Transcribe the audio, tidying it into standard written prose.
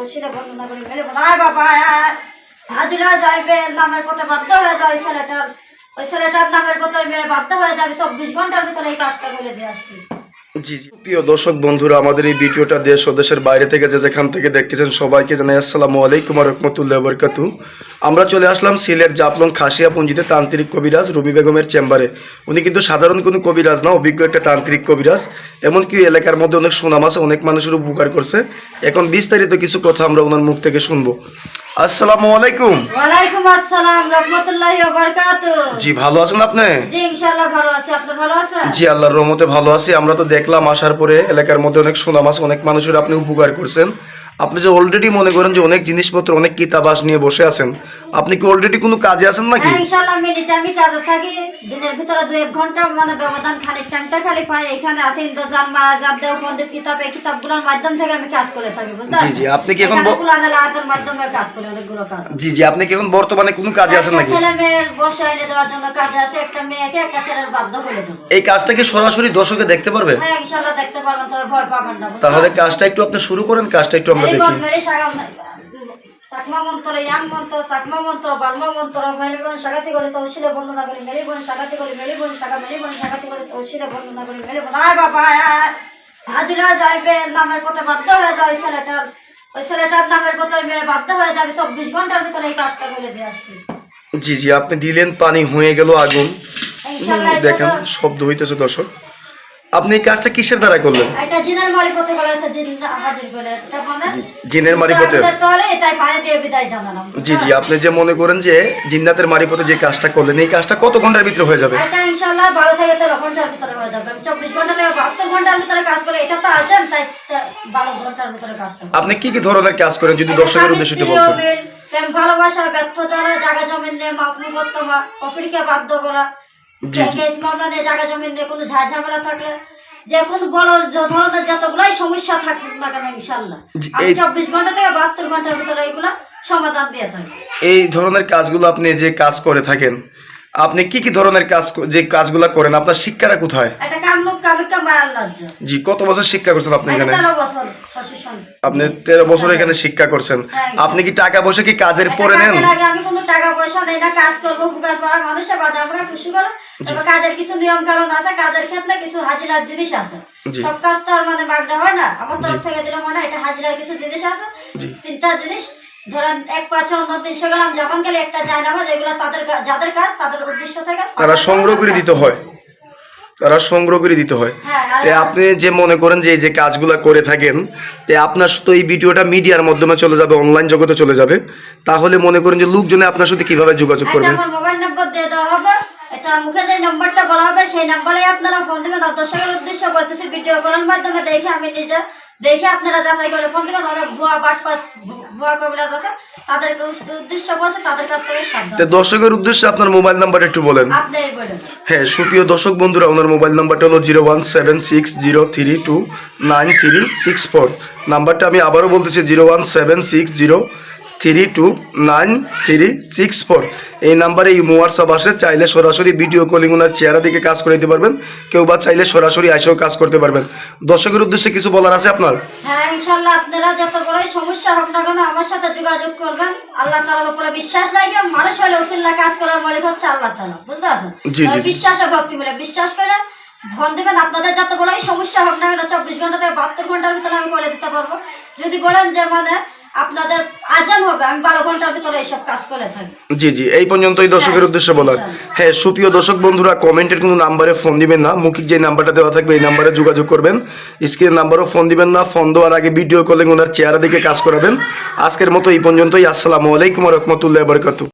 তৌসিলে বর্ণনা করে মেলে আয় বাবা হাজিরা যাইবে নামের পথে বাধ্য হয়ে যায় ওই ছেলেটার নামের পথে মেয়ে বাধ্য হয়ে যাবে 24 ঘন্টার ভিতরে এই কাজটা করে দিয়ে আসবে। জি জি প্রিয় দর্শক বন্ধুরা, আমাদের এই ভিডিওটা দেশ ও দেশের বাইরে থেকে যেখান থেকে দেখতেছেন সবাইকে জানাই আসসালামু আলাইকুম ওয়া রাহমাতুল্লাহি ওয়া বারাকাতুহু। আমরা চলে আসলাম সিলেট জাফলং খাসিয়াপুঞ্জিতে তান্ত্রিক কবিরাজ রুবি বেগমের চেম্বারে। উনি কিন্তু সাধারণ কোনো কবিরাজ না, অভিজ্ঞ একটা তান্ত্রিক কবিরাজ। এমনকি এলাকার মধ্যে অনেক সুনাম আছে, অনেক মানুষের উপকার করছে। এখন বিস্তারিত কিছু কথা আমরা ওনার মুখ থেকে শুনবো। আসসালামু আলাইকুম। ওয়ালাইকুম আসসালাম রাহমাতুল্লাহি ওয়া বারাকাতুহু। জি ভালো আছেন আপনি? জি ইনশাআল্লাহ ভালো আছি, আপনি ভালো আছেন? জি আল্লাহর রহমতে ভালো আছি। আমরা তো দেখলাম আসার পরে এলাকার মধ্যে অনেক সুনাম আছে, অনেক মানুষের আপনি উপকার করছেন। আপনি যে অলরেডি মনে করেন যে অনেক জিনিসপত্র অনেক কিতাবাস নিয়ে বসে আছেন, আপনি কি অলরেডি কোনো কাজে আছেন নাকি? হ্যাঁ ইনশাআল্লাহ মিনিটে আমি কাজে থাকি, দিনের ভিতরে 2-1 ঘন্টা মানে ব্যবধান খালি টাইমটা খালি পাই। এখানে আছে ইন্দ্রজান মাজার দেও পণ্ডিত কিতাব, এই কিতাবগুলোর মাধ্যম থেকে আমি কাজ করে থাকি, বুঝতে জি জি আপনি কি এখন কুরআনের আয়াতের মাধ্যমে কাজ করি অনেকগুলো কাজ। জি জি আপনি কি এখন বর্তমানে কোনো কাজে আছেন নাকি? ছেলে মেয়ের বসে এনে দেওয়ার জন্য কাজে আছে, একটা মেয়েকে একটা ছেলের বাধ্য করে দেব। এই কাজটা কি সরাসরি দর্শকে দেখতে পারবে? হ্যাঁ ইনশাআল্লাহ দেখতে পারবেন, তবে ভয় পাবেন না। তাহলে কাজটা একটু আপনি শুরু করেন, কাজটা একটু আমরা দেখি। চাকমা মন্ত্র, ইয়াং মন্ত্র, চাকমা মন্ত্র, বালমা মন্ত্র, মেলিবন সাগাতি করে তৌসিলে বর্ণনা করে মেলিবন সাগাতি করে মেলিবন সাগাতি করে তৌসিলে বর্ণনা করে মেলিবন আয় বাবা হাজিরা যাইবে নামের পথে বাধ্য হয়ে যায় ওই ছেলেটার নামের পথে মেয়ে বাধ্য হয়ে যাবে 24 ঘন্টার ভিতরে এই কাজটা করে দিয়ে আসবে। জি জি আপনি দিলেন, পানি হয়ে গেল আগুন। দেখেন শব্দ হইতেছে দর্শক। আপনি এই কাজটা কিসের দ্বারা করলেন? এটা জিনের মারিফতে করেছে, জিন হাজির করে এটা মানে জিনের মারিফতে তোলে তাই পানি দিয়ে বিদায় জানালাম। জি জি আপনি যে মনে করেন যে জিন্নাতের মারিফতে যে কাজটা করলেন, এই কাজটা কত ঘন্টার ভিতরে হয়ে যাবে? এটা ইনশাআল্লাহ 12 থেকে 13 ঘন্টার ভিতরে হয়ে যাবে। আমি 24 ঘন্টা থেকে 72 ঘন্টার ভিতরে কাজ করে, এটা তো আছেন তাই 12 ঘন্টার ভিতরে কাজটা। আপনি কি কি ধরনের কাজ করেন যদি দর্শকের উদ্দেশ্যে একটু বলতেন? প্রেম ভালোবাসা ব্যর্থ যারা জায়গা জমি নিয়ে মাপনি করতমা অফিরকে বাধ্য করা, কেস মামলা নিয়ে জায়গা জমি নিয়ে কোনো ঝামেলা থাকলে, যে কোনো বড় ধরনের যতগুলাই সমস্যা থাকুক না কেন ইনশাআল্লাহ আমি 24 ঘন্টা থেকে 72 ঘন্টার ভিতরে এগুলা সমাধান দিয়ে থাকি। এই ধরনের কাজগুলো আপনি যে কাজ করে থাকেন, আপনি কি কি ধরনের কাজ যে কাজগুলো করেন, আপনার শিক্ষাটা কোথায়? এটা কামলুক কামিকা মায়ার লজ্জা। জি কত বছর শিক্ষা করছেন আপনি এখানে? 13 বছর প্রশিক্ষণ। আপনি 13 বছর এখানে শিক্ষা করছেন। আপনি কি টাকা পয়সা কি কাজের পরে নেন? আমি কোনো টাকা পয়সা দেই না, কাজ করব উপকার পাওয়ার মানুষের বাদে আমাকে খুশি করে। তবে কাজের কিছু নিয়ম কানুন আছে, কাজের ক্ষেত্রে কিছু হাজিরার জিনিস আছে। সব কাজ তো আর মানে মাগনা হয় না, আমার তরফ থেকে দিলে মনে এটা হাজিরার কিছু জিনিস আছে। 3টা জিনিস ধরেন 1-5 অন্য 300 গ্রাম যখন গেলে একটা যায় না, যেগুলো তাদের যাদের কাজ তাদের উদ্দেশ্য থেকে তারা সংগ্রহ করে দিতে হয়, আপনি যে মনে করেন যে এই যে কাজগুলো করে থাকেন, আপনার তো এই ভিডিওটা মিডিয়ার মাধ্যমে চলে যাবে, অনলাইন জগতে চলে যাবে, তাহলে মনে করেন যে লোকজনে আপনার সাথে কিভাবে যোগাযোগ করবে? আমার মোবাইল নাম্বার দিয়ে দেওয়া হবে, এটা মুখে যে নাম্বারটা বলা হবে সেই নাম্বারে আপনারা ফোন দিবেন। দর্শকের উদ্দেশ্য বলতেছি, ভিডিও করার মাধ্যমে দেখে আমি নিজে দেখে আপনারা যাচাই করে ফোন দিবেন। অনেক ভুয়া বাটপাস ভুয়া কবিরাজ আছে, তাদের উদ্দেশ্য বলছে তাদের কাছ থেকে সাবধান। দর্শকের উদ্দেশ্যে আপনার মোবাইল নাম্বারটা একটু বলেন। আপনিই বলেন। হ্যাঁ সুপ্রিয় দর্শক বন্ধুরা, ওনার মোবাইল নাম্বারটা হলো 01760329364। নাম্বারটা আমি আবারও বলতেছি 01760329364। এই নাম্বারে এই হোয়াটসঅ্যাপ আসে, চাইলে সরাসরি ভিডিও কলিং ওনার চেহারা দিকে কাজ করে দিতে পারবেন, কেউ বা চাইলে সরাসরি এসেও কাজ করতে পারবেন। দর্শকের উদ্দেশ্যে কিছু বলার আছে আপনার? হ্যাঁ ইনশাআল্লাহ আপনারা যত বড়ই সমস্যা হোক না কেন আমার সাথে যোগাযোগ করবেন। আল্লাহ তাআলার উপরে বিশ্বাস রাখবে, মানুষ হলে ওসিলা কাজ করার মালিক হচ্ছে আল্লাহ তাআলা, বুঝতে পারছেন? বিশ্বাস আর ভক্তি মিলে বিশ্বাস করে ফোন দিবেন। আপনাদের যত বড়ই সমস্যা হোক না কেন 24 ঘন্টা থেকে 72 ঘন্টার ভিতরে আমি করে দিতে পারবো। যদি বলেন যে মানে আপনাদের আজান হবে, আমি 12 ঘন্টার ভিতরে এইসব কাজ করে থাকি। জি জি এই পর্যন্তই দর্শকের উদ্দেশ্যে বলার। হ্যাঁ সুপ্রিয় দর্শক বন্ধুরা, কমেন্টের কোনো নাম্বারে ফোন দিবেন না, মৌখিক যে নাম্বারটা দেওয়া থাকবে এই নাম্বারে যোগাযোগ করবেন। স্ক্রিনের নাম্বারও ফোন দিবেন না, ফোন দেওয়ার আগে ভিডিও কলিং ওনার চেহারা দিকে কাজ করাবেন। আজকের মতো এই পর্যন্তই। আসসালামু আলাইকুম ওয়া রাহমাতুল্লাহি ওয়া বারাকাতুহু।